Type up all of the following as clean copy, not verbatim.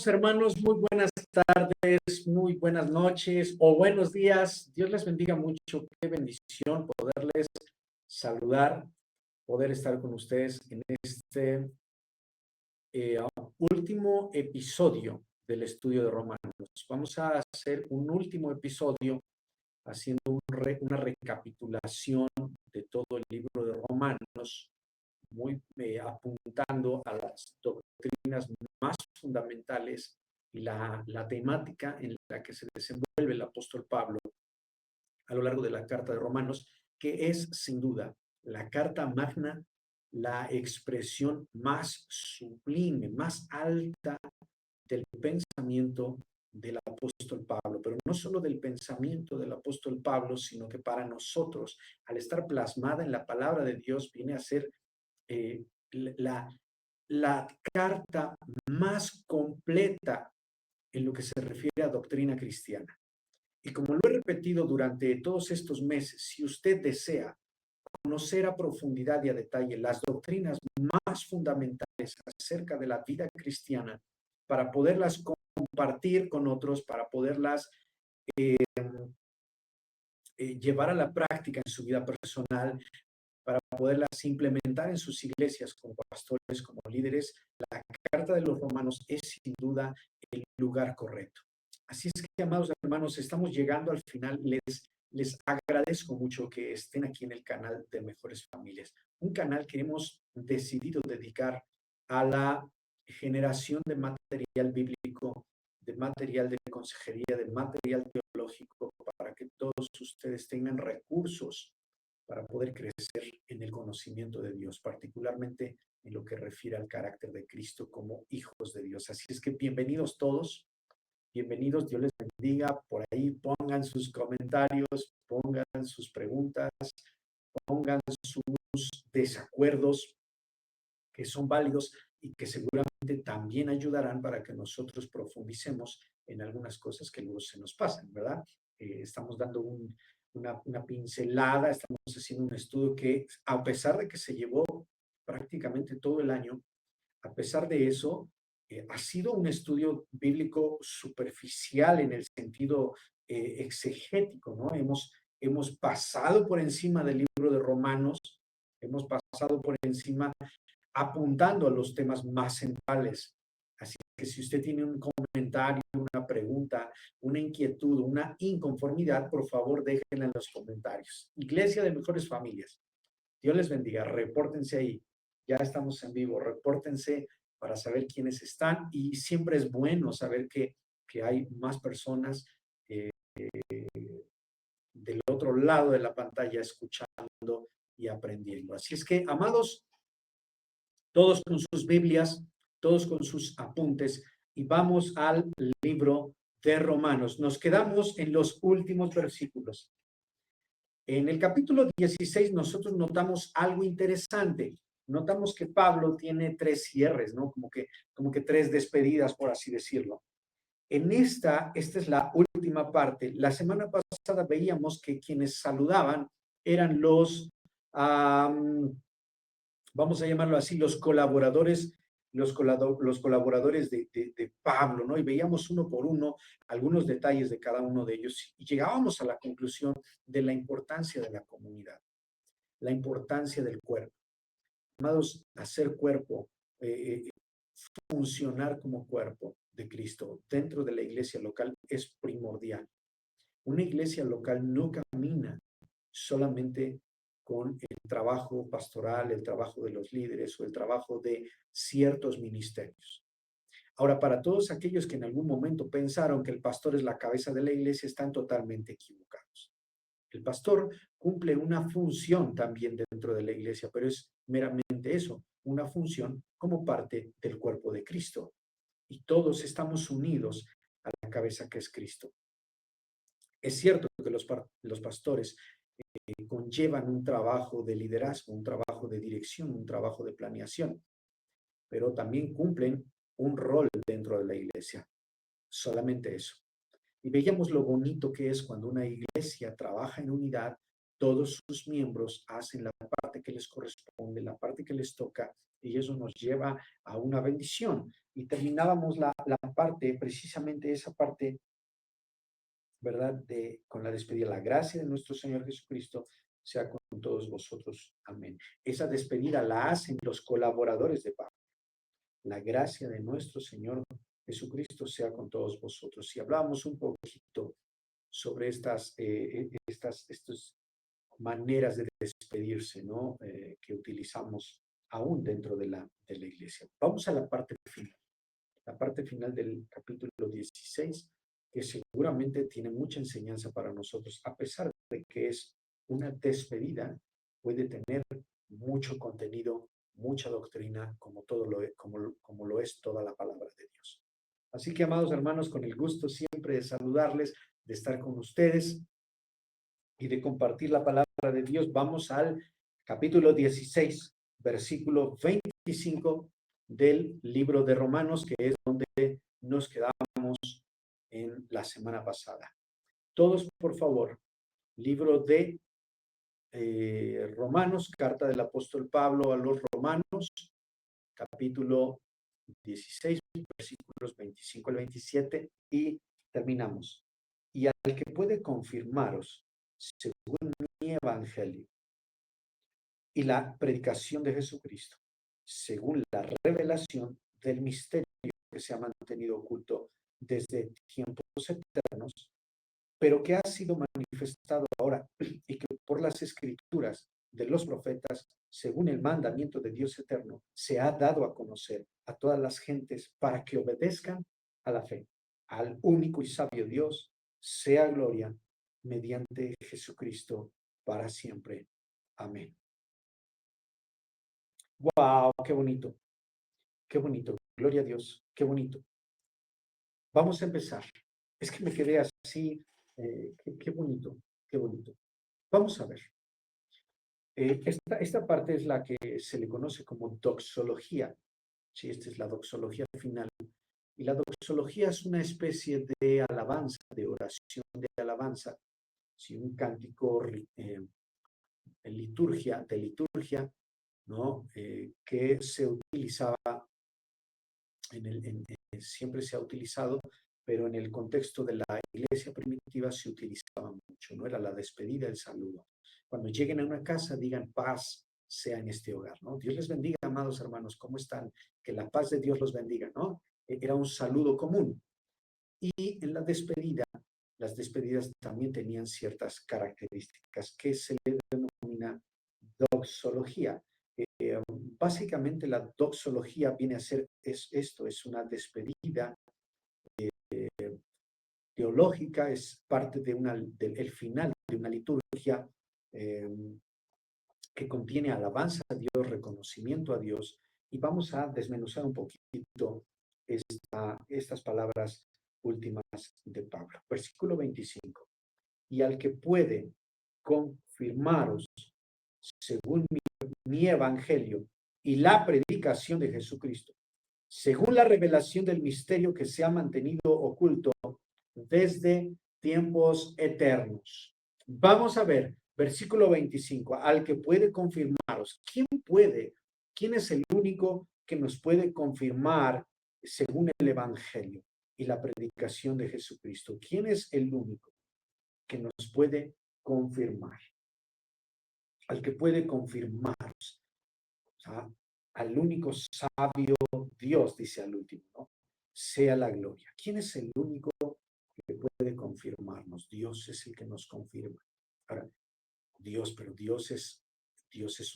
Amados hermanos, muy buenas tardes, muy buenas noches o buenos días. Dios les bendiga mucho. Qué bendición poderles saludar, poder estar con ustedes en este último episodio del estudio de Romanos. Vamos a hacer un último episodio haciendo una recapitulación de todo el libro de Romanos, muy apuntando a las doctrinas más fundamentales y la temática en la que se desenvuelve el apóstol Pablo a lo largo de la carta de Romanos, que es sin duda la carta magna, la expresión más sublime, más alta del pensamiento del apóstol Pablo, pero no solo del pensamiento del apóstol Pablo, sino que para nosotros, al estar plasmada en la palabra de Dios, viene a ser eh, la, la carta más completa en lo que se refiere a doctrina cristiana. Y como lo he repetido durante todos estos meses, si usted desea conocer a profundidad y a detalle las doctrinas más fundamentales acerca de la vida cristiana, para poderlas compartir con otros, para poderlas llevar a la práctica en su vida personal, para poderlas implementar en sus iglesias como pastores, como líderes, la carta de los Romanos es sin duda el lugar correcto. Así es que, amados hermanos, estamos llegando al final. Les agradezco mucho que estén aquí en el canal de Mejores Familias, un canal que hemos decidido dedicar a la generación de material bíblico, de material de consejería, de material teológico, para que todos ustedes tengan recursos para poder crecer en el conocimiento de Dios, particularmente en lo que refiere al carácter de Cristo como hijos de Dios. Así es que bienvenidos todos, bienvenidos, Dios les bendiga. Por ahí pongan sus comentarios, pongan sus preguntas, pongan sus desacuerdos, que son válidos y que seguramente también ayudarán para que nosotros profundicemos en algunas cosas que luego se nos pasan, ¿verdad? Estamos dando una pincelada, estamos haciendo un estudio que, a pesar de que se llevó prácticamente todo el año, a pesar de eso, ha sido un estudio bíblico superficial en el sentido exegético, ¿no? Hemos pasado por encima del libro de Romanos, hemos pasado por encima apuntando a los temas más centrales. Así que si usted tiene un comentario, una pregunta, una inquietud, una inconformidad, por favor déjenla en los comentarios. Iglesia de Mejores Familias, Dios les bendiga, repórtense ahí, ya estamos en vivo, repórtense para saber quiénes están, y siempre es bueno saber que hay más personas del otro lado de la pantalla escuchando y aprendiendo. Así es que, amados, todos con sus Biblias, todos con sus apuntes, y vamos al libro de Romanos. Nos quedamos en los últimos versículos. En el capítulo 16 nosotros notamos algo interesante. Notamos que Pablo tiene tres cierres, ¿no? Como que tres despedidas, por así decirlo. Esta es la última parte. La semana pasada veíamos que quienes saludaban eran vamos a llamarlo así, los colaboradores de Pablo, ¿no? Y veíamos uno por uno algunos detalles de cada uno de ellos y llegábamos a la conclusión de la importancia de la comunidad, la importancia del cuerpo. Amados, hacer cuerpo, funcionar como cuerpo de Cristo dentro de la iglesia local es primordial. Una iglesia local no camina solamente con el trabajo pastoral, el trabajo de los líderes o el trabajo de ciertos ministerios. Ahora, para todos aquellos que en algún momento pensaron que el pastor es la cabeza de la iglesia, están totalmente equivocados. El pastor cumple una función también dentro de la iglesia, pero es meramente eso, una función como parte del cuerpo de Cristo. Y todos estamos unidos a la cabeza que es Cristo. Es cierto que los pastores conllevan un trabajo de liderazgo, un trabajo de dirección, un trabajo de planeación, pero también cumplen un rol dentro de la iglesia. Solamente eso. Y veíamos lo bonito que es cuando una iglesia trabaja en unidad, todos sus miembros hacen la parte que les corresponde, la parte que les toca, y eso nos lleva a una bendición. Y terminábamos la parte, precisamente esa parte, ¿verdad? Con la despedida. La gracia de nuestro Señor Jesucristo sea con todos vosotros. Amén. Esa despedida la hacen los colaboradores de Pablo. La gracia de nuestro Señor Jesucristo sea con todos vosotros. Si hablábamos un poquito sobre estas maneras de despedirse, ¿no? Que utilizamos aún dentro de la iglesia. Vamos a la parte final del capítulo 16, que seguramente tiene mucha enseñanza para nosotros, a pesar de que es una despedida, puede tener mucho contenido, mucha doctrina, como lo es toda la palabra de Dios. Así que, amados hermanos, con el gusto siempre de saludarles, de estar con ustedes y de compartir la palabra de Dios, vamos al capítulo 16, versículo 25 del libro de Romanos, que es donde nos quedamos en la semana pasada. Todos, por favor, libro de Romanos, carta del apóstol Pablo a los Romanos, capítulo 16, versículos 25 al 27, y terminamos. Y al que puede confirmaros, según mi evangelio y la predicación de Jesucristo, según la revelación del misterio que se ha mantenido oculto desde tiempos eternos, pero que ha sido manifestado ahora y que por las escrituras de los profetas, según el mandamiento de Dios eterno, se ha dado a conocer a todas las gentes para que obedezcan a la fe. Al único y sabio Dios sea gloria mediante Jesucristo para siempre. Amén. ¡Wow! ¡Qué bonito! ¡Qué bonito! Gloria a Dios. ¡Qué bonito! Vamos a empezar. Es que me quedé así. Qué bonito, qué bonito. Vamos a ver. Esta parte es la que se le conoce como doxología. Sí, esta es la doxología final. Y la doxología es una especie de alabanza, de oración de alabanza. Sí, un cántico de liturgia, ¿no? Que se utilizaba siempre se ha utilizado, pero en el contexto de la iglesia primitiva se utilizaba mucho, ¿no? Era la despedida, el saludo. Cuando lleguen a una casa, digan paz sea en este hogar, ¿no? Dios les bendiga, amados hermanos, ¿cómo están? Que la paz de Dios los bendiga, ¿no? Era un saludo común. Y en la despedida, las despedidas también tenían ciertas características que se le denomina doxología. Básicamente la doxología viene a ser esto, es una despedida teológica, es parte del final de una liturgia que contiene alabanza a Dios, reconocimiento a Dios, y vamos a desmenuzar un poquito estas palabras últimas de Pablo. Versículo 25. Y al que puede confirmaros según mi evangelio y la predicación de Jesucristo, según la revelación del misterio que se ha mantenido oculto desde tiempos eternos. Vamos a ver, versículo 25, al que puede confirmaros. ¿Quién puede? ¿Quién es el único que nos puede confirmar según el evangelio y la predicación de Jesucristo? ¿Quién es el único que nos puede confirmar? Al que puede confirmaros. O sea, al único sabio Dios, dice al último, ¿no? Sea la gloria. ¿Quién es el único que puede confirmarnos? Dios es el que nos confirma. Ahora, pero Dios es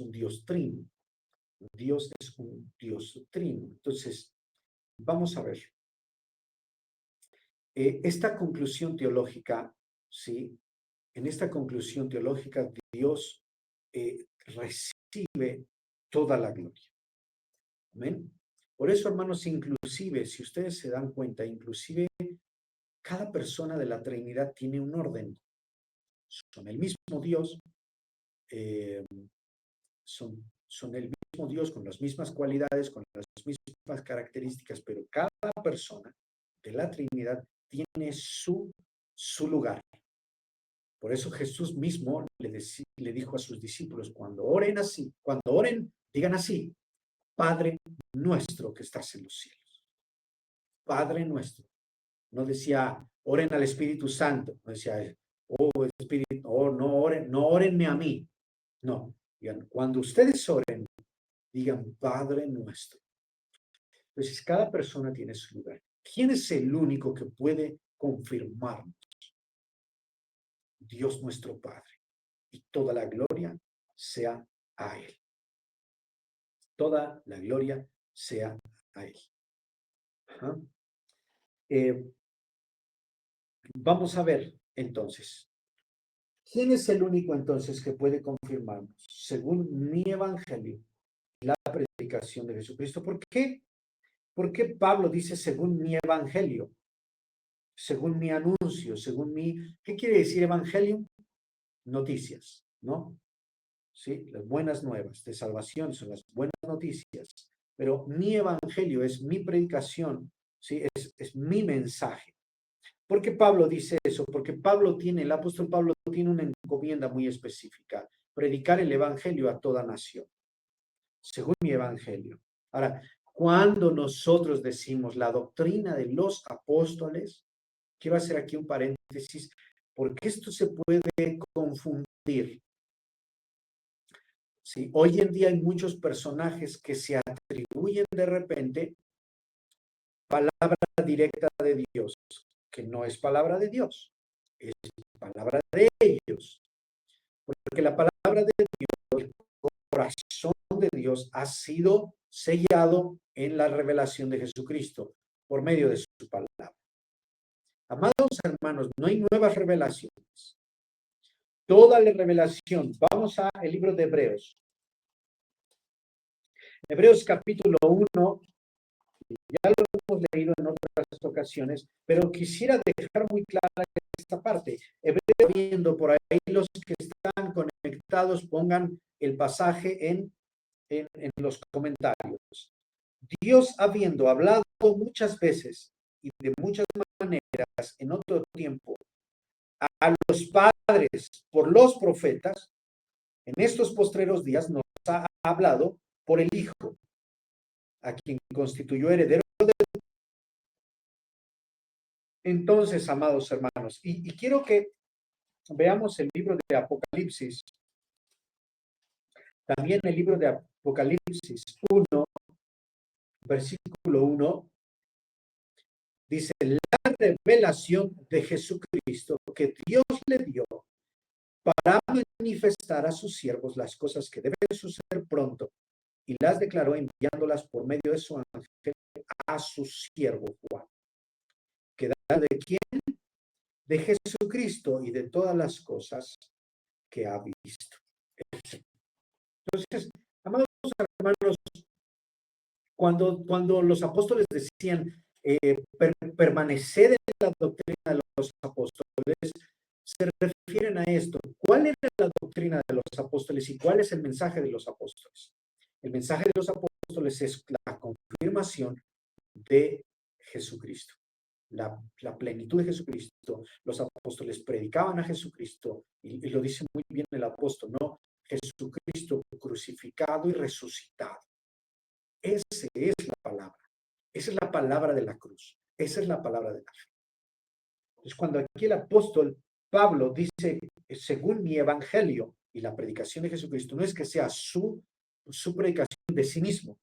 un Dios trino. Dios es un Dios trino. Entonces, vamos a ver. Esta conclusión teológica, ¿sí? En esta conclusión teológica, Dios recibe toda la gloria. Amén. Por eso, hermanos, inclusive, si ustedes se dan cuenta, inclusive cada persona de la Trinidad tiene un orden. Son el mismo Dios, son el mismo Dios con las mismas cualidades, con las mismas características, pero cada persona de la Trinidad tiene su lugar. Por eso Jesús mismo le dijo a sus discípulos, cuando oren, digan así: Padre nuestro que estás en los cielos. Padre nuestro. No decía, oren al Espíritu Santo. No decía, oh Espíritu, oh, no orenme a mí. No, digan, cuando ustedes oren, digan Padre nuestro. Entonces, cada persona tiene su lugar. ¿Quién es el único que puede confirmarnos? Dios nuestro Padre. Y toda la gloria sea a Él. Toda la gloria sea a Él. Ajá. Vamos a ver entonces. ¿Quién es el único entonces que puede confirmarnos? Según mi evangelio, la predicación de Jesucristo. ¿Por qué? ¿Por qué Pablo dice según mi evangelio? Según mi anuncio, según mi... ¿Qué quiere decir evangelio? Noticias, ¿no? Sí, las buenas nuevas de salvación son las buenas noticias. Pero mi evangelio es mi predicación, ¿sí? Es mi mensaje. ¿Por qué Pablo dice eso? Porque el apóstol Pablo tiene una encomienda muy específica: predicar el evangelio a toda nación, según mi evangelio. Ahora, cuando nosotros decimos la doctrina de los apóstoles, quiero hacer aquí un paréntesis, porque esto se puede confundir. ¿Sí? Hoy en día hay muchos personajes que se atribuyen de repente palabra directa de Dios, que no es palabra de Dios, es palabra de ellos. Porque la palabra de Dios, el corazón de Dios, ha sido sellado en la revelación de Jesucristo por medio de su palabra. Amados hermanos, no hay nuevas revelaciones. Toda la revelación. Vamos al libro de Hebreos. Hebreos capítulo 1. Ya lo hemos leído en otras ocasiones, pero quisiera dejar muy clara esta parte. Hebreo, viendo por ahí, los que están conectados, pongan el pasaje en los comentarios. Dios, habiendo hablado muchas veces y de muchas maneras en otro tiempo a los padres por los profetas, en estos postreros días nos ha hablado por el Hijo, a quien constituyó heredero de... Entonces, amados hermanos, y quiero que veamos el libro de Apocalipsis. También el libro de Apocalipsis 1, versículo 1, dice: la revelación de Jesucristo que Dios le dio para manifestar a sus siervos las cosas que deben suceder pronto, y las declaró enviándolas por medio de su ángel a su siervo Juan. ¿Que da de quién? De Jesucristo y de todas las cosas que ha visto. Entonces, amados hermanos, cuando los apóstoles decían permanecer en la doctrina de los apóstoles, se refieren a esto. ¿Cuál era la doctrina de los apóstoles y cuál es el mensaje de los apóstoles? El mensaje de los apóstoles es la confirmación de Jesucristo, la plenitud de Jesucristo. Los apóstoles predicaban a Jesucristo y lo dice muy bien el apóstol, ¿no? Jesucristo crucificado y resucitado. Esa es la palabra. Esa es la palabra de la cruz. Esa es la palabra de la fe. Entonces, cuando aquí el apóstol Pablo dice, según mi evangelio y la predicación de Jesucristo, no es que sea su predicación de sí mismo,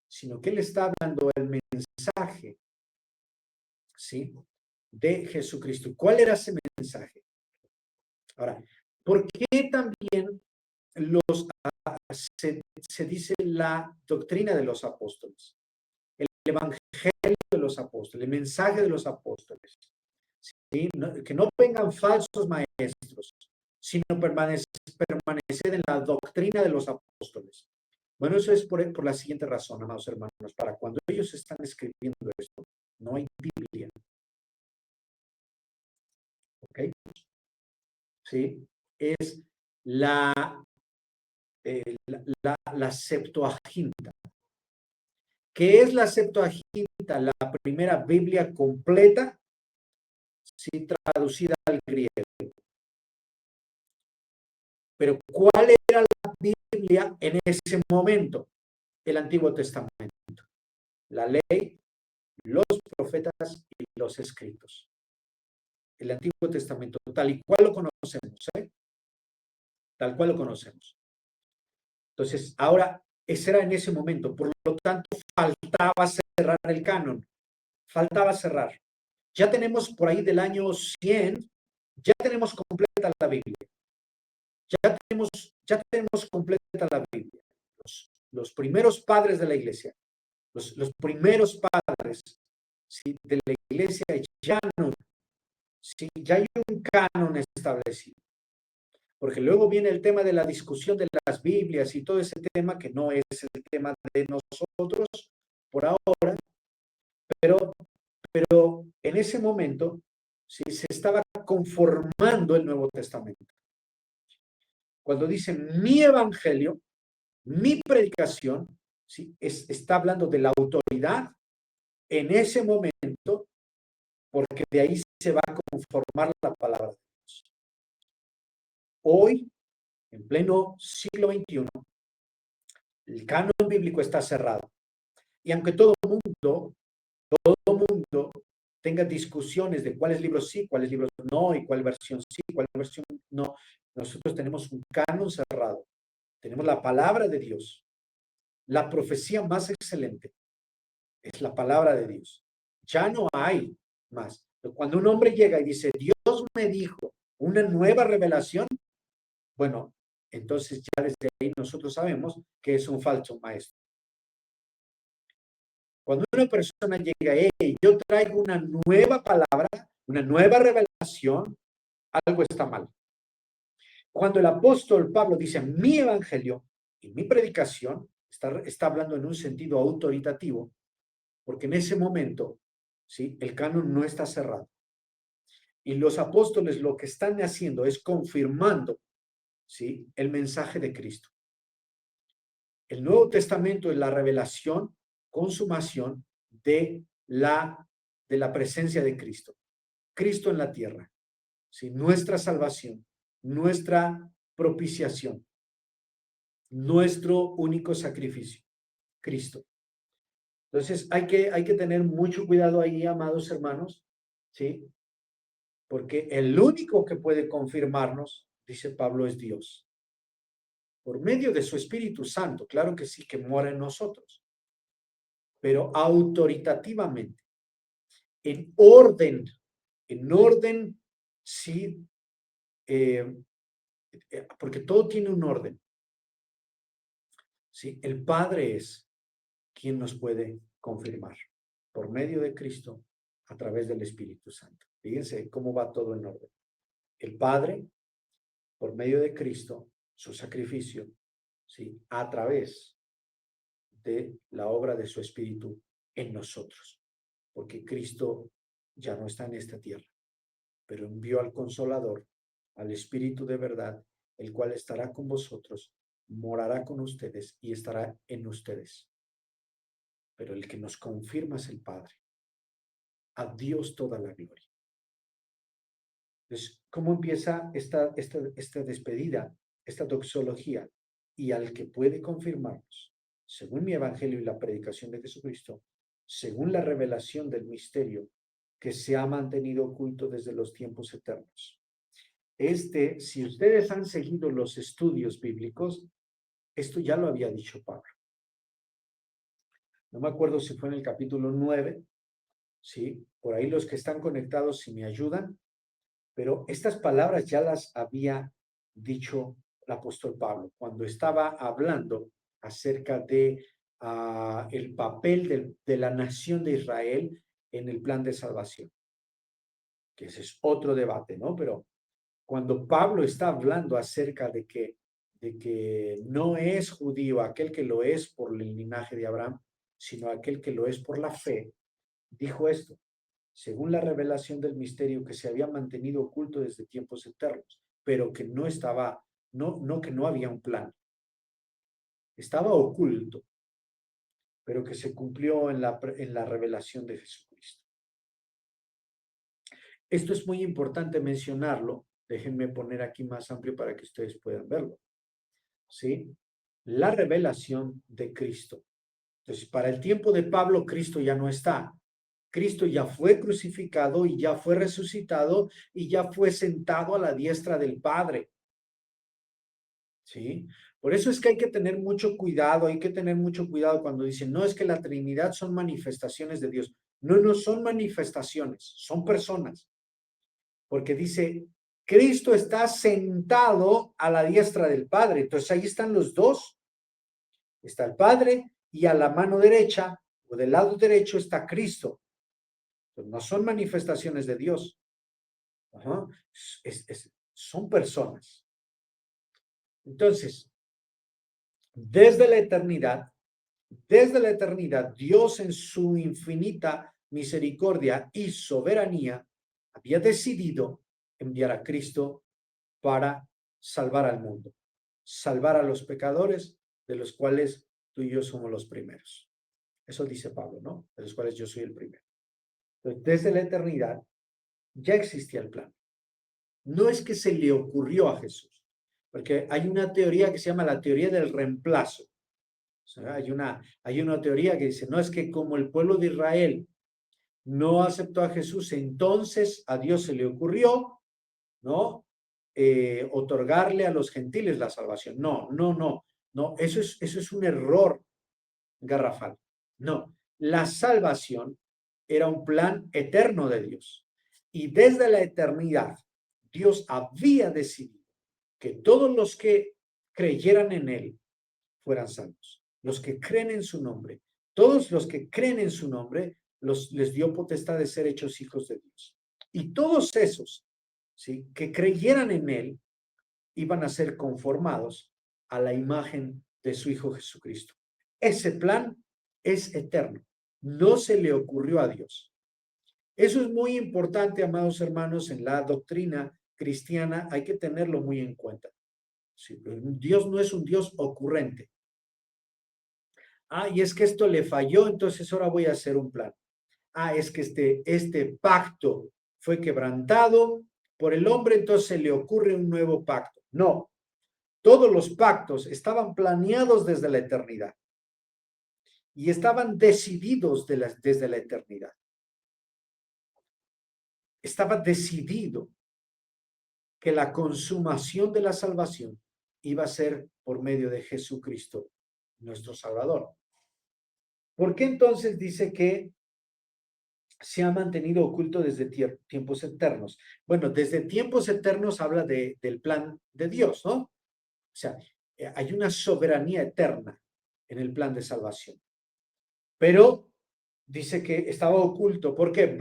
sino que él está dando el mensaje, ¿sí?, de Jesucristo. ¿Cuál era ese mensaje? Ahora, ¿por qué también se dice la doctrina de los apóstoles? El evangelio de los apóstoles, el mensaje de los apóstoles. ¿Sí? Que no vengan falsos maestros, sino permanecer en la doctrina de los apóstoles. Bueno, eso es por la siguiente razón, amados hermanos. Para cuando ellos están escribiendo esto, no hay Biblia. ¿Ok? ¿Sí? Es la Septuaginta. ¿Qué es la Septuaginta? La primera Biblia completa, sí, traducida al griego. Pero ¿cuál era la Biblia en ese momento? El Antiguo Testamento. La ley, los profetas y los escritos. El Antiguo Testamento, tal y cual lo conocemos, ¿eh? Tal cual lo conocemos. Entonces, ahora, ese era en ese momento. Por lo tanto, faltaba cerrar el canon. Faltaba cerrar. Ya tenemos por ahí del año 100, ya tenemos completa la Biblia. Ya tenemos completa la Biblia. Los primeros padres de la iglesia, los primeros padres, ¿sí?, de la iglesia ya no, ¿sí?, ya hay un canon establecido. Porque luego viene el tema de la discusión de las Biblias y todo ese tema que no es el tema de nosotros por ahora, pero en ese momento sí se estaba conformando el Nuevo Testamento. Cuando dice mi evangelio, mi predicación, ¿sí?, está hablando de la autoridad en ese momento, porque de ahí se va a conformar la palabra de Dios. Hoy, en pleno siglo XXI, el canon bíblico está cerrado. Y aunque todo mundo tenga discusiones de cuáles libros sí, cuáles libros no, y cuál versión sí, cuál versión no, nosotros tenemos un canon cerrado. Tenemos la palabra de Dios. La profecía más excelente es la palabra de Dios. Ya no hay más. Cuando un hombre llega y dice, Dios me dijo una nueva revelación, bueno, entonces ya desde ahí nosotros sabemos que es un falso maestro. Cuando una persona llega, hey, yo traigo una nueva palabra, una nueva revelación, algo está mal. Cuando el apóstol Pablo dice mi evangelio y mi predicación, está hablando en un sentido autoritativo, porque en ese momento, ¿sí?, el canon no está cerrado. Y los apóstoles lo que están haciendo es confirmando, ¿sí?, el mensaje de Cristo. El Nuevo Testamento es la revelación, consumación de la presencia de Cristo. Cristo en la tierra, ¿sí?, nuestra salvación, nuestra propiciación, nuestro único sacrificio, Cristo. Entonces hay que tener mucho cuidado ahí, amados hermanos, ¿sí? Porque el único que puede confirmarnos, dice Pablo, es Dios. Por medio de su Espíritu Santo, claro que sí, que mora en nosotros, pero autoritativamente, en orden, sí, porque todo tiene un orden. Sí, el Padre es quien nos puede confirmar por medio de Cristo a través del Espíritu Santo. Fíjense cómo va todo en orden. El Padre, por medio de Cristo, su sacrificio, ¿sí?, a través de la obra de su Espíritu en nosotros, porque Cristo ya no está en esta tierra, pero envió al Consolador, al Espíritu de verdad, el cual estará con vosotros, morará con ustedes y estará en ustedes. Pero el que nos confirma es el Padre. A Dios toda la gloria. Entonces, ¿cómo empieza esta despedida, esta doxología? Y al que puede confirmarnos, según mi evangelio y la predicación de Jesucristo, según la revelación del misterio que se ha mantenido oculto desde los tiempos eternos. Si ustedes han seguido los estudios bíblicos, esto ya lo había dicho Pablo. No me acuerdo si fue en el capítulo 9, ¿sí? Por ahí los que están conectados, si me ayudan, pero estas palabras ya las había dicho el apóstol Pablo cuando estaba hablando acerca de el papel de la nación de Israel en el plan de salvación, que ese es otro debate, ¿no? Pero cuando Pablo está hablando acerca de que no es judío aquel que lo es por el linaje de Abraham, sino aquel que lo es por la fe, dijo esto: según la revelación del misterio que se había mantenido oculto desde tiempos eternos, pero que no estaba, que no había un plan. Estaba oculto, pero que se cumplió en la revelación de Jesucristo. Esto es muy importante mencionarlo, Déjenme poner aquí más amplio para que ustedes puedan verlo. ¿Sí? La revelación de Cristo. Entonces, para el tiempo de Pablo, Cristo ya no está. Cristo ya fue crucificado y ya fue resucitado y ya fue sentado a la diestra del Padre. ¿Sí? Por eso es que hay que tener mucho cuidado, cuando dicen, no, es que la Trinidad son manifestaciones de Dios. No, no son manifestaciones, son personas. Porque dice, Cristo está sentado a la diestra del Padre. Entonces ahí están los dos. Está el Padre y a la mano derecha o del lado derecho está Cristo. Entonces, no son manifestaciones de Dios. Ajá. Son personas. Entonces, desde la eternidad, Dios en su infinita misericordia y soberanía había decidido enviar a Cristo para salvar al mundo, salvar a los pecadores, de los cuales tú y yo somos los primeros. Eso dice Pablo, ¿no? De los cuales yo soy el primero. Entonces, desde la eternidad ya existía el plan. No es que se le ocurrió a Jesús, porque hay una teoría que se llama la teoría del reemplazo. O sea, hay una teoría que dice, no, es que como el pueblo de Israel no aceptó a Jesús, entonces a Dios se le ocurrió, ¿no? Otorgarle a los gentiles la salvación. No, no, no, no, eso es un error garrafal. No, la salvación era un plan eterno de Dios. Y desde la eternidad, Dios había decidido que todos los que creyeran en Él fueran salvos. Los que creen en su nombre, todos los que creen en su nombre, les dio potestad de ser hechos hijos de Dios. Y todos esos, ¿sí?, que creyeran en Él, iban a ser conformados a la imagen de su Hijo Jesucristo. Ese plan es eterno. No se le ocurrió a Dios. Eso es muy importante, amados hermanos, en la doctrina cristiana. Hay que tenerlo muy en cuenta. Sí, Dios no es un Dios ocurrente. Y es que esto le falló, entonces ahora voy a hacer un plan. Es que este pacto fue quebrantado por el hombre, entonces se le ocurre un nuevo pacto. No, todos los pactos estaban planeados desde la eternidad y estaban decididos desde la eternidad. Estaba decidido que la consumación de la salvación iba a ser por medio de Jesucristo, nuestro Salvador. ¿Por qué entonces dice que se ha mantenido oculto desde tiempos eternos? Bueno, desde tiempos eternos habla del plan de Dios, ¿no? O sea, hay una soberanía eterna en el plan de salvación. Pero dice que estaba oculto. ¿Por qué? En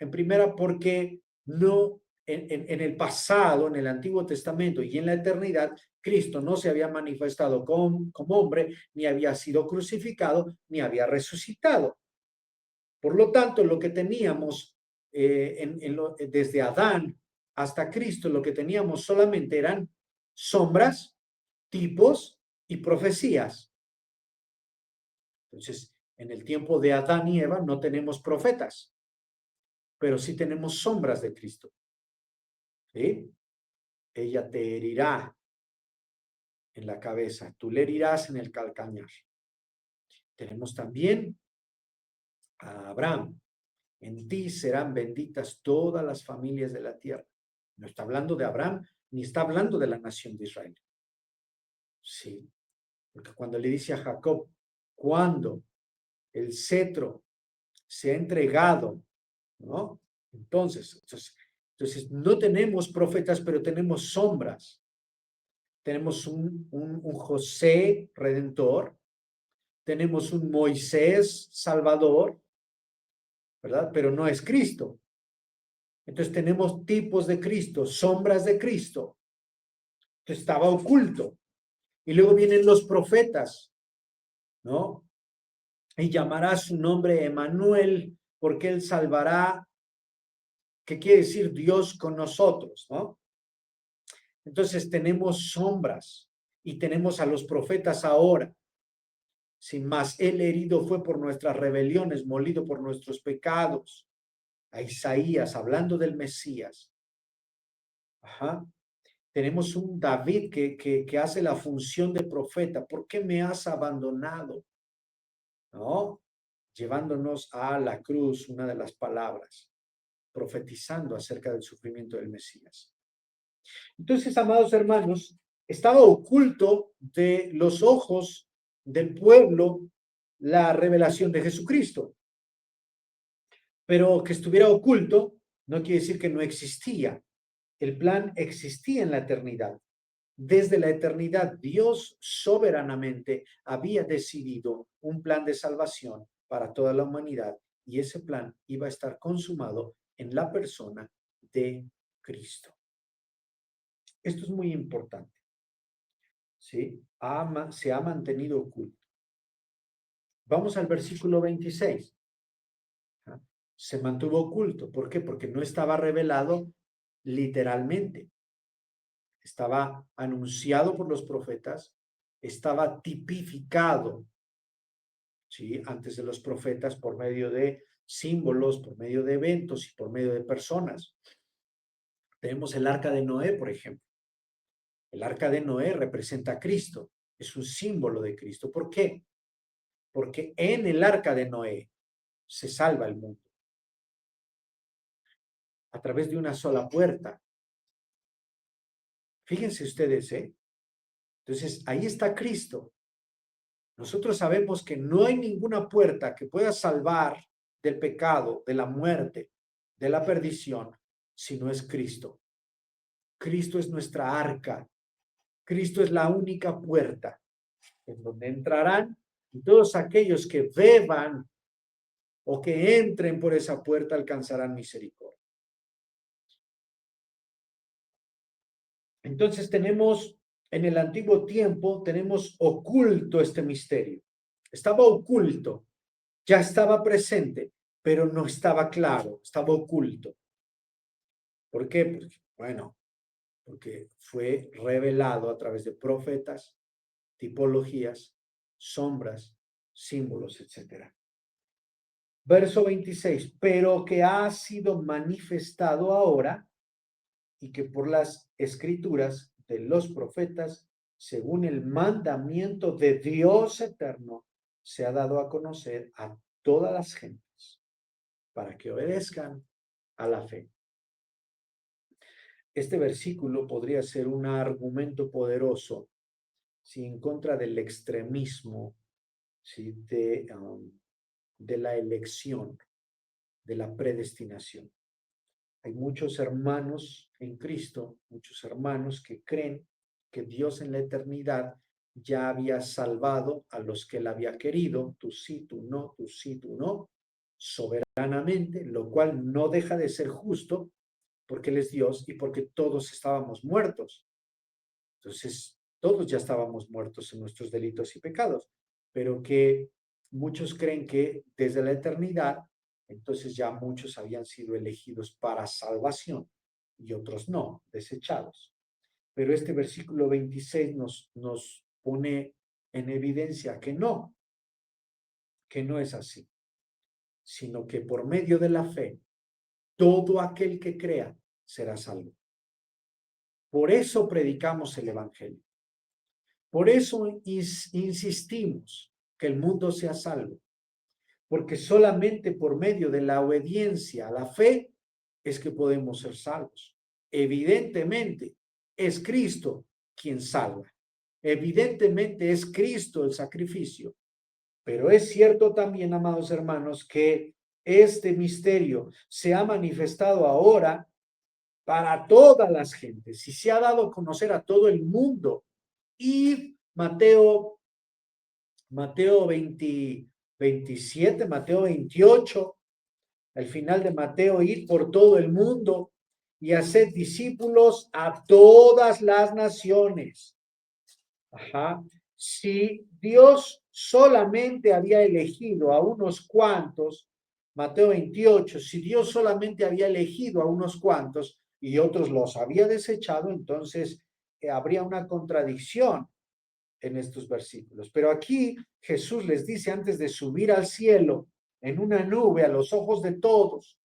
primera porque no, en el pasado, en el Antiguo Testamento y en la eternidad, Cristo no se había manifestado como hombre, ni había sido crucificado, ni había resucitado. Por lo tanto, lo que teníamos desde Adán hasta Cristo, lo que teníamos solamente eran sombras, tipos y profecías. Entonces, en el tiempo de Adán y Eva no tenemos profetas, pero sí tenemos sombras de Cristo. ¿Sí? Ella te herirá en la cabeza, tú le herirás en el calcañar. Tenemos también a Abraham. En ti serán benditas todas las familias de la tierra. No está hablando de Abraham, ni está hablando de la nación de Israel. Sí, porque cuando le dice a Jacob, cuando el cetro se ha entregado, ¿no? Entonces no tenemos profetas, pero tenemos sombras. Tenemos un José redentor, tenemos un Moisés salvador, ¿verdad? Pero no es Cristo. Entonces tenemos tipos de Cristo, sombras de Cristo. Entonces estaba oculto. Y luego vienen los profetas, ¿no? Y llamará su nombre Emmanuel, porque él salvará, que quiere decir Dios con nosotros, ¿no? Entonces tenemos sombras y tenemos a los profetas ahora. Sin más, él herido fue por nuestras rebeliones, molido por nuestros pecados. A Isaías, hablando del Mesías. Ajá. Tenemos un David que hace la función de profeta. ¿Por qué me has abandonado? ¿No? Llevándonos a la cruz, una de las palabras, profetizando acerca del sufrimiento del Mesías. Entonces, amados hermanos, estaba oculto de los ojos del pueblo la revelación de Jesucristo. Pero que estuviera oculto no quiere decir que no existía. El plan existía en la eternidad. Desde la eternidad, Dios soberanamente había decidido un plan de salvación para toda la humanidad y ese plan iba a estar consumado en la persona de Cristo. Esto es muy importante. ¿Sí? Se ha mantenido oculto. Vamos al versículo 26. Se mantuvo oculto. ¿Por qué? Porque no estaba revelado literalmente. Estaba anunciado por los profetas, estaba tipificado, ¿sí? Antes de los profetas por medio de símbolos, por medio de eventos y por medio de personas. Tenemos el arca de Noé, por ejemplo. El arca de Noé representa a Cristo, es un símbolo de Cristo. ¿Por qué? Porque en el arca de Noé se salva el mundo a través de una sola puerta. Fíjense ustedes, ¿eh? Entonces, ahí está Cristo. Nosotros sabemos que no hay ninguna puerta que pueda salvar del pecado, de la muerte, de la perdición, si no es Cristo. Cristo es nuestra arca. Cristo es la única puerta en donde entrarán y todos aquellos que beban o que entren por esa puerta alcanzarán misericordia. Entonces tenemos, en el antiguo tiempo, tenemos oculto este misterio. Estaba oculto, ya estaba presente, pero no estaba claro, estaba oculto. ¿Por qué? Porque fue revelado a través de profetas, tipologías, sombras, símbolos, etc. Verso 26, pero que ha sido manifestado ahora y que por las escrituras de los profetas, según el mandamiento de Dios eterno, se ha dado a conocer a todas las gentes para que obedezcan a la fe. Este versículo podría ser un argumento poderoso, ¿sí? En contra del extremismo, ¿sí? De la elección, de la predestinación. Hay muchos hermanos en Cristo, muchos hermanos que creen que Dios en la eternidad ya había salvado a los que él había querido, tú sí, tú no, tú sí, tú no, soberanamente, lo cual no deja de ser justo porque él es Dios y porque todos estábamos muertos. Entonces, todos ya estábamos muertos en nuestros delitos y pecados, pero que muchos creen que desde la eternidad, entonces ya muchos habían sido elegidos para salvación y otros no, desechados. Pero este versículo 26 nos pone en evidencia que no es así, sino que por medio de la fe, todo aquel que crea será salvo. Por eso predicamos el Evangelio. Por eso insistimos que el mundo sea salvo, porque solamente por medio de la obediencia a la fe es que podemos ser salvos. Evidentemente, es Cristo quien salva. Evidentemente, es Cristo el sacrificio. Pero es cierto también, amados hermanos, que este misterio se ha manifestado ahora para todas las gentes y se ha dado a conocer a todo el mundo. Y Mateo 27, Mateo 28, al final de Mateo, ir por todo el mundo y hacer discípulos a todas las naciones. Ajá. Si Dios solamente había elegido a unos cuantos, Mateo 28, si Dios solamente había elegido a unos cuantos y otros los había desechado, entonces habría una contradicción en estos versículos. Pero aquí Jesús les dice antes de subir al cielo en una nube a los ojos de todos,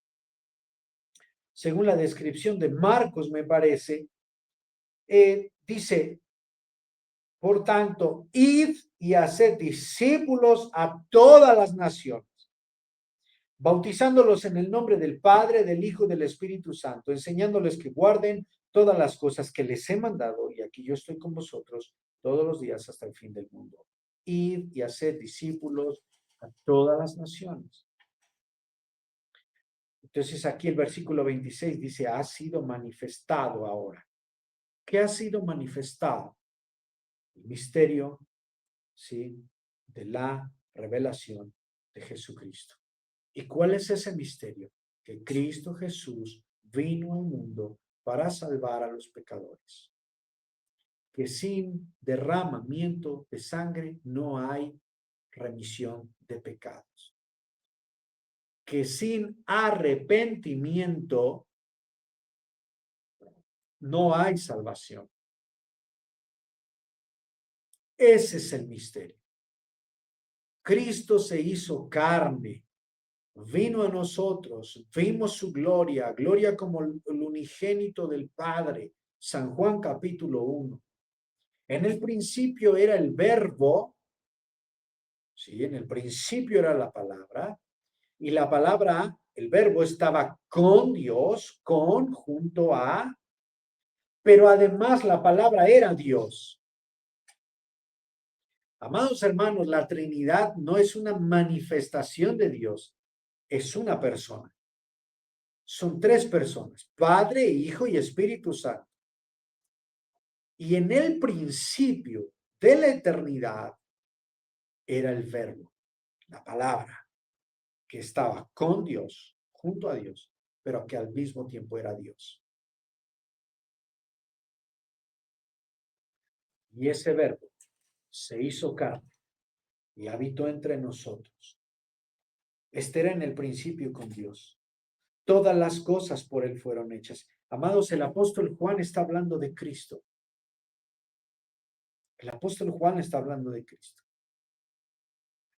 según la descripción de Marcos, me parece, dice, por tanto, id y haced discípulos a todas las naciones, bautizándolos en el nombre del Padre, del Hijo y del Espíritu Santo, enseñándoles que guarden todas las cosas que les he mandado, y aquí yo estoy con vosotros todos los días hasta el fin del mundo. Id y haced discípulos a todas las naciones. Entonces aquí el versículo 26 dice, ha sido manifestado ahora. ¿Qué ha sido manifestado? El misterio, ¿sí?, de la revelación de Jesucristo. ¿Y cuál es ese misterio? Que Cristo Jesús vino al mundo para salvar a los pecadores. Que sin derramamiento de sangre no hay remisión de pecados. Que sin arrepentimiento no hay salvación. Ese es el misterio. Cristo se hizo carne, vino a nosotros, vimos su gloria, gloria como el unigénito del Padre. San Juan capítulo 1. En el principio era el verbo, sí, en el principio era la palabra, y la palabra, el verbo estaba con Dios, con, junto a, pero además la palabra era Dios. Amados hermanos, la Trinidad no es una manifestación de Dios, es una persona. Son tres personas, Padre, Hijo y Espíritu Santo. Y en el principio de la eternidad era el verbo, la palabra, que estaba con Dios, junto a Dios, pero que al mismo tiempo era Dios. Y ese verbo se hizo carne y habitó entre nosotros. Este era en el principio con Dios. Todas las cosas por él fueron hechas. Amados, el apóstol Juan está hablando de Cristo. El apóstol Juan está hablando de Cristo.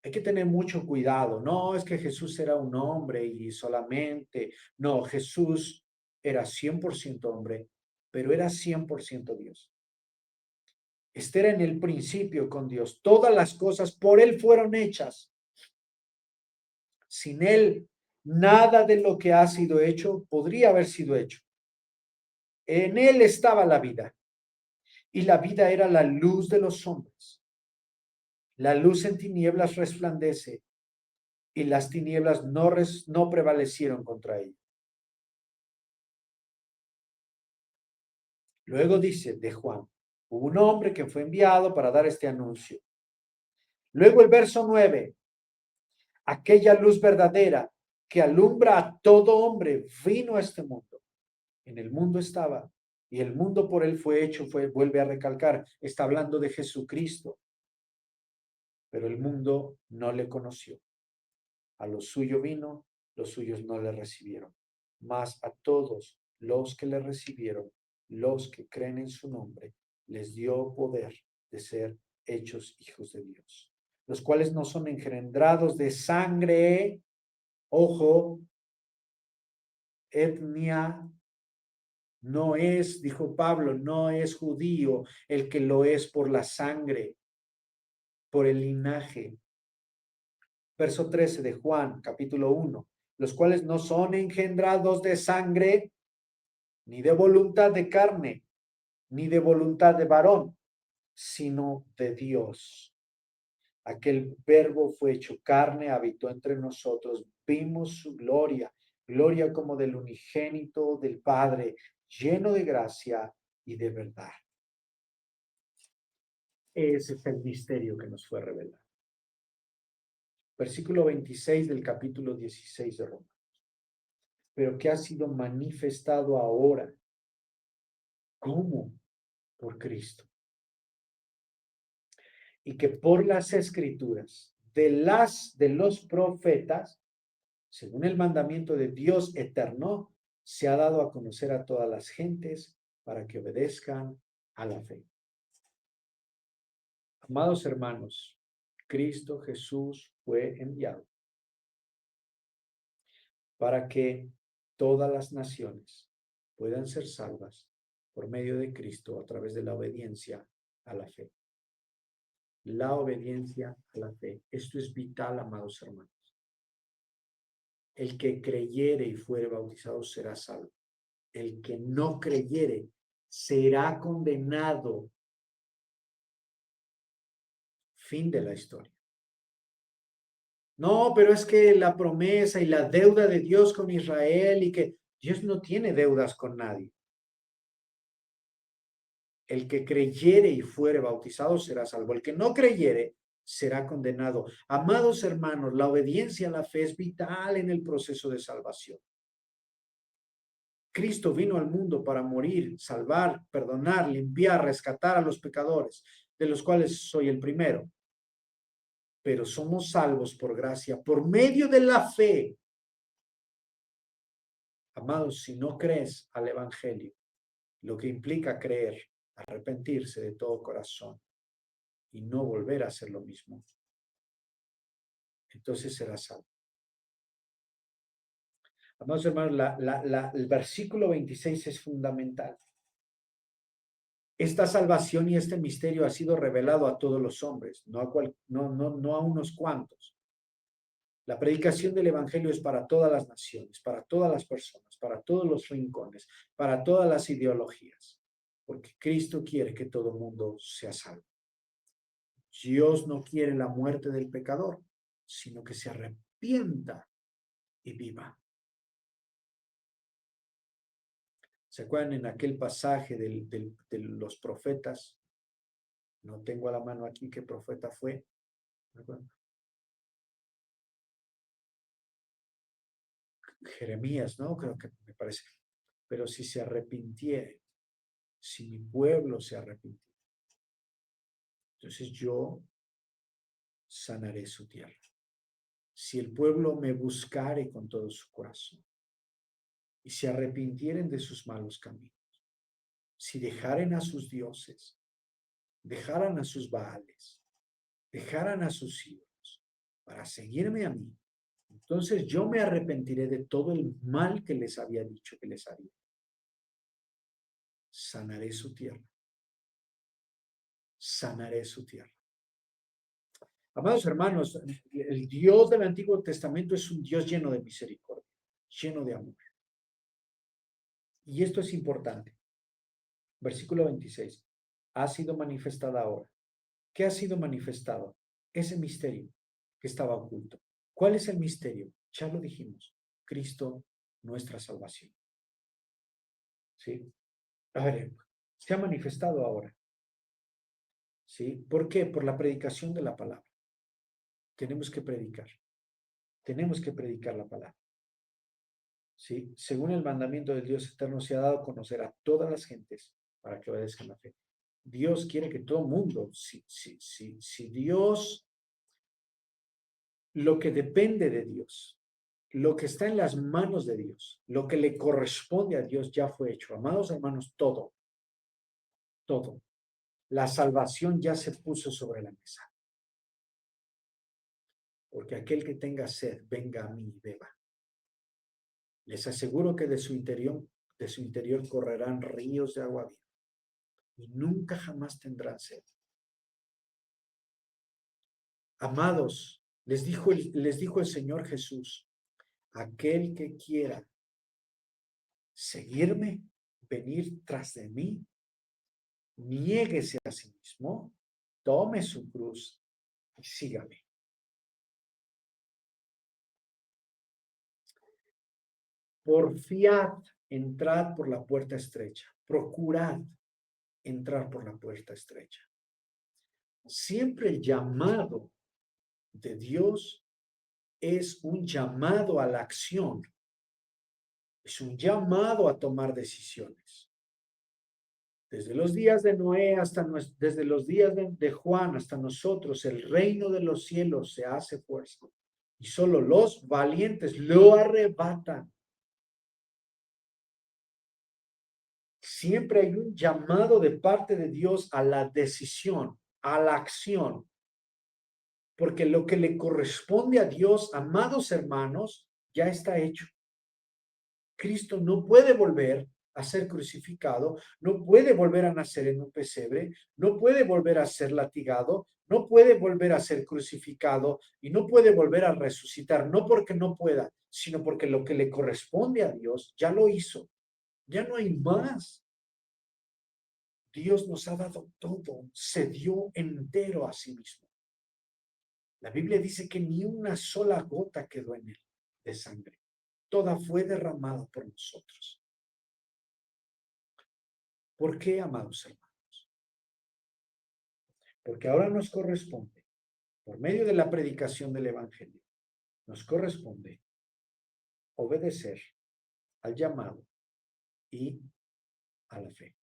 Hay que tener mucho cuidado. No es que Jesús era un hombre y solamente. No, Jesús era 100% hombre, pero era 100% Dios. Este era en el principio con Dios. Todas las cosas por él fueron hechas. Sin él, nada de lo que ha sido hecho podría haber sido hecho. En él estaba la vida, y la vida era la luz de los hombres. La luz en tinieblas resplandece, y las tinieblas no prevalecieron contra ella. Luego dice de Juan, hubo un hombre que fue enviado para dar este anuncio. Luego el verso 9, aquella luz verdadera que alumbra a todo hombre vino a este mundo. En el mundo estaba, y el mundo por él fue hecho, vuelve a recalcar, está hablando de Jesucristo, pero el mundo no le conoció. A lo suyo vino, los suyos no le recibieron. Mas a todos los que le recibieron, los que creen en su nombre, les dio poder de ser hechos hijos de Dios, los cuales no son engendrados de sangre, ojo, etnia, no es, dijo Pablo, no es judío el que lo es por la sangre, por el linaje. Verso 13 de Juan, capítulo 1, los cuales no son engendrados de sangre, ni de voluntad de carne, ni de voluntad de varón, sino de Dios. Aquel verbo fue hecho carne, habitó entre nosotros, vimos su gloria, gloria como del unigénito del Padre, lleno de gracia y de verdad. Ese es el misterio que nos fue revelado. Versículo 26 del capítulo 16 de Romanos. Pero que ha sido manifestado ahora. ¿Cómo? Por Cristo. Y que por las escrituras de los profetas, según el mandamiento de Dios eterno, se ha dado a conocer a todas las gentes para que obedezcan a la fe. Amados hermanos, Cristo Jesús fue enviado para que todas las naciones puedan ser salvas por medio de Cristo a través de la obediencia a la fe. La obediencia a la fe. Esto es vital, amados hermanos. El que creyere y fuere bautizado será salvo. El que no creyere será condenado. Fin de la historia. No, pero es que la promesa y la deuda de Dios con Israel y que Dios no tiene deudas con nadie. El que creyere y fuere bautizado será salvo. El que no creyere será condenado. Amados hermanos, la obediencia a la fe es vital en el proceso de salvación. Cristo vino al mundo para morir, salvar, perdonar, limpiar, rescatar a los pecadores, de los cuales soy el primero. Pero somos salvos por gracia, por medio de la fe. Amados, si no crees al Evangelio, lo que implica creer, arrepentirse de todo corazón y no volver a hacer lo mismo, entonces serás salvo. Amados hermanos, el versículo 26 es fundamental. Esta salvación y este misterio ha sido revelado a todos los hombres, no a unos cuantos. La predicación del Evangelio es para todas las naciones, para todas las personas, para todos los rincones, para todas las ideologías, porque Cristo quiere que todo el mundo sea salvo. Dios no quiere la muerte del pecador, sino que se arrepienta y viva. ¿Se acuerdan en aquel pasaje de los profetas? No tengo a la mano aquí qué profeta fue. Jeremías, ¿no? Creo que me parece. Pero si se arrepintiere, si mi pueblo se arrepintiere, entonces yo sanaré su tierra. Si el pueblo me buscare con todo su corazón y se arrepintieren de sus malos caminos, si dejaren a sus dioses, dejaran a sus baales, dejaran a sus ídolos para seguirme a mí, entonces yo me arrepentiré de todo el mal que les había dicho que les haría. Sanaré su tierra. Sanaré su tierra. Amados hermanos, el Dios del Antiguo Testamento es un Dios lleno de misericordia, lleno de amor. Y esto es importante. Versículo 26. Ha sido manifestada ahora. ¿Qué ha sido manifestado? Ese misterio que estaba oculto. ¿Cuál es el misterio? Ya lo dijimos. Cristo, nuestra salvación. ¿Sí? A ver, se ha manifestado ahora. ¿Sí? ¿Por qué? Por la predicación de la palabra. Tenemos que predicar. Tenemos que predicar la palabra. ¿Sí? Según el mandamiento del Dios eterno, se ha dado a conocer a todas las gentes para que obedezcan la fe. Dios quiere que todo mundo, si Dios, lo que depende de Dios, lo que está en las manos de Dios, lo que le corresponde a Dios ya fue hecho. Amados hermanos, todo. La salvación ya se puso sobre la mesa. Porque aquel que tenga sed, venga a mí y beba. Les aseguro que de su interior correrán ríos de agua viva y nunca jamás tendrán sed. Amados, les dijo el Señor Jesús, aquel que quiera seguirme, venir tras de mí, niéguese a sí mismo, tome su cruz y sígame. Porfiad, entrad por la puerta estrecha. Procurad entrar por la puerta estrecha. Siempre el llamado de Dios es un llamado a la acción. Es un llamado a tomar decisiones. Desde los días de Noé desde los días de Juan hasta nosotros, el reino de los cielos se hace fuerza. Y solo los valientes lo arrebatan. Siempre hay un llamado de parte de Dios a la decisión, a la acción. Porque lo que le corresponde a Dios, amados hermanos, ya está hecho. Cristo no puede volver a ser crucificado, no puede volver a nacer en un pesebre, no puede volver a ser latigado, no puede volver a ser crucificado y no puede volver a resucitar, no porque no pueda, sino porque lo que le corresponde a Dios ya lo hizo. Ya no hay más. Dios nos ha dado todo, se dio entero a sí mismo. La Biblia dice que ni una sola gota quedó en él de sangre. Toda fue derramada por nosotros. ¿Por qué, amados hermanos? Porque ahora nos corresponde, por medio de la predicación del Evangelio, nos corresponde obedecer al llamado y a la fe.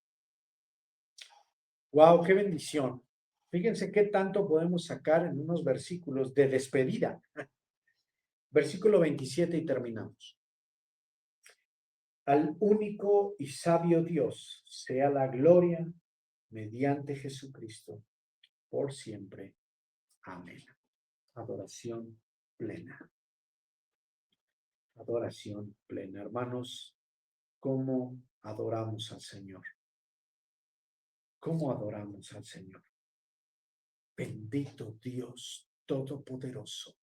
¡Wow! ¡Qué bendición! Fíjense qué tanto podemos sacar en unos versículos de despedida. Versículo 27 y terminamos. Al único y sabio Dios sea la gloria mediante Jesucristo por siempre. Amén. Adoración plena. Adoración plena. Hermanos, ¿cómo adoramos al Señor? ¿Cómo adoramos al Señor? Bendito Dios Todopoderoso,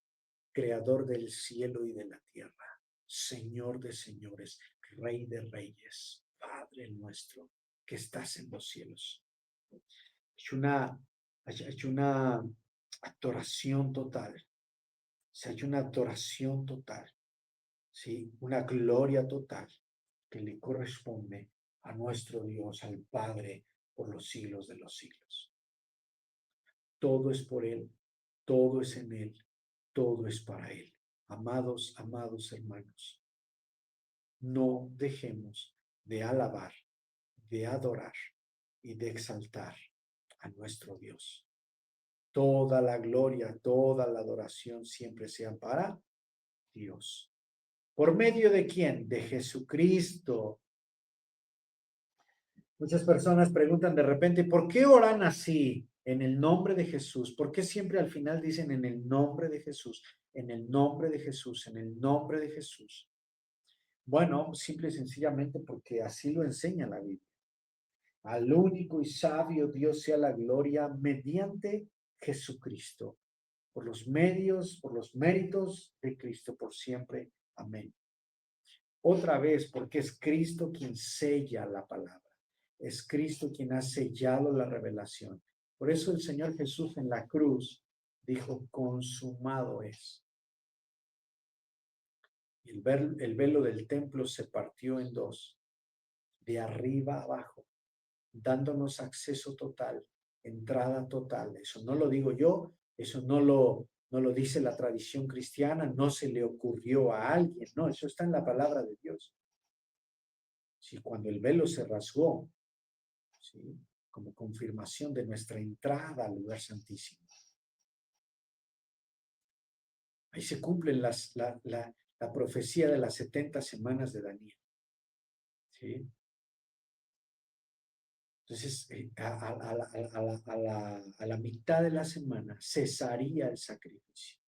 Creador del cielo y de la tierra, Señor de señores, Rey de reyes, Padre nuestro que estás en los cielos. Ha hecho una adoración total. Se ha hecho una adoración total, ¿sí? Una gloria total que le corresponde a nuestro Dios, al Padre, por los siglos de los siglos. Todo es por Él, todo es en Él, todo es para Él. Amados, amados hermanos, no dejemos de alabar, de adorar y de exaltar a nuestro Dios. Toda la gloria, toda la adoración siempre sea para Dios. ¿Por medio de quién? De Jesucristo. Muchas personas preguntan de repente, ¿por qué oran así en el nombre de Jesús? ¿Por qué siempre al final dicen en el nombre de Jesús, en el nombre de Jesús, en el nombre de Jesús? Bueno, simple y sencillamente porque así lo enseña la Biblia. Al único y sabio Dios sea la gloria mediante Jesucristo, por los medios, por los méritos de Cristo, por siempre. Amén. Otra vez, porque es Cristo quien sella la palabra. Es Cristo quien ha sellado la revelación. Por eso el Señor Jesús en la cruz dijo, consumado es. El velo del templo se partió en dos, de arriba a abajo, dándonos acceso total, entrada total. Eso no lo digo yo, eso no lo dice la tradición cristiana, no se le ocurrió a alguien, no, eso está en la palabra de Dios. Sí, cuando el velo se rasgó, ¿sí? Como confirmación de nuestra entrada al lugar santísimo. Ahí se cumple la profecía de las 70 semanas de Daniel. ¿Sí? Entonces, a la mitad de la semana cesaría el sacrificio.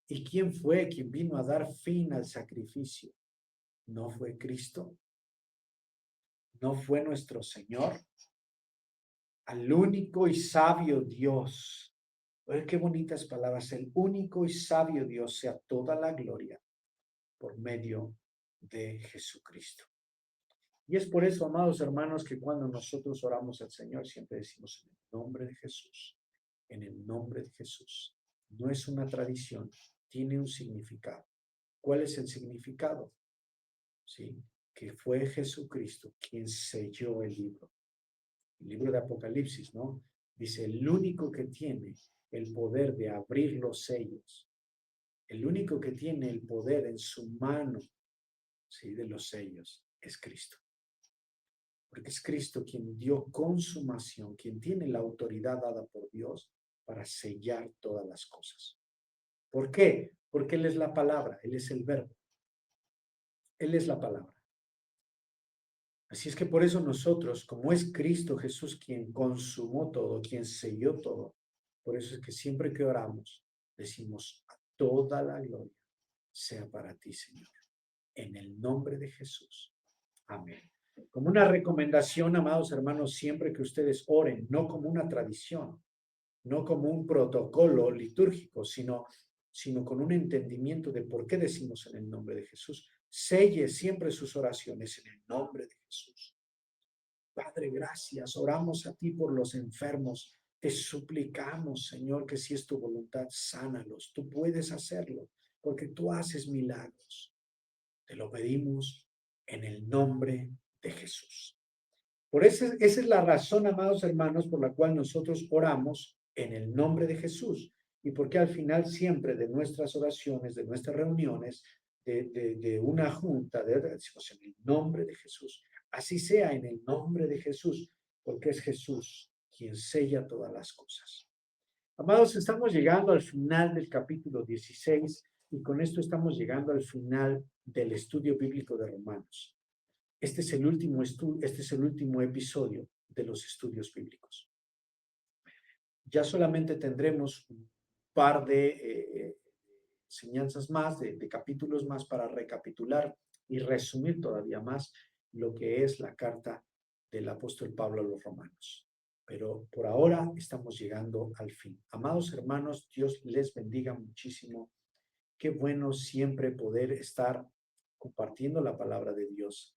¿Y quién fue quien vino a dar fin al sacrificio? ¿No fue Cristo? ¿No fue nuestro Señor? Al único y sabio Dios. Oye, qué bonitas palabras. El único y sabio Dios sea toda la gloria por medio de Jesucristo. Y es por eso, amados hermanos, que cuando nosotros oramos al Señor, siempre decimos en el nombre de Jesús, en el nombre de Jesús. No es una tradición, tiene un significado. ¿Cuál es el significado? ¿Sí? Que fue Jesucristo quien selló el libro de Apocalipsis, ¿no? Dice, el único que tiene el poder de abrir los sellos, el único que tiene el poder en su mano, ¿sí? De los sellos, es Cristo. Porque es Cristo quien dio consumación, quien tiene la autoridad dada por Dios para sellar todas las cosas. ¿Por qué? Porque Él es la palabra, Él es el verbo. Él es la palabra. Así es que por eso nosotros, como es Cristo Jesús quien consumó todo, quien selló todo, por eso es que siempre que oramos, decimos, a toda la gloria sea para ti, Señor. En el nombre de Jesús. Amén. Como una recomendación, amados hermanos, siempre que ustedes oren, no como una tradición, no como un protocolo litúrgico, sino con un entendimiento de por qué decimos en el nombre de Jesús. Selle siempre sus oraciones en el nombre de Jesús. Padre, gracias. Oramos a ti por los enfermos. Te suplicamos, Señor, que si es tu voluntad, sánalos. Tú puedes hacerlo, porque tú haces milagros. Te lo pedimos en el nombre de Jesús. Esa es la razón, amados hermanos, por la cual nosotros oramos en el nombre de Jesús. Y porque al final siempre de nuestras oraciones, de nuestras reuniones, de una junta, decimos en el nombre de Jesús. Así sea en el nombre de Jesús, porque es Jesús quien sella todas las cosas. Amados, estamos llegando al final del capítulo 16 y con esto estamos llegando al final del estudio bíblico de Romanos. Este es el último episodio de los estudios bíblicos. Ya solamente tendremos un par de enseñanzas más, de capítulos más para recapitular y resumir todavía más lo que es la carta del apóstol Pablo a los romanos. Pero por ahora estamos llegando al fin. Amados hermanos, Dios les bendiga muchísimo. Qué bueno siempre poder estar compartiendo la palabra de Dios.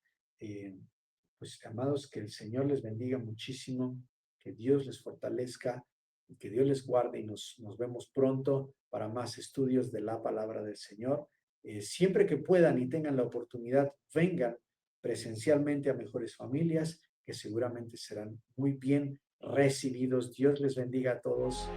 Pues amados, que el Señor les bendiga muchísimo, que Dios les fortalezca y que Dios les guarde y nos vemos pronto para más estudios de la palabra del Señor. Siempre que puedan y tengan la oportunidad, vengan presencialmente a Mejores Familias, que seguramente serán muy bien recibidos. Dios les bendiga a todos.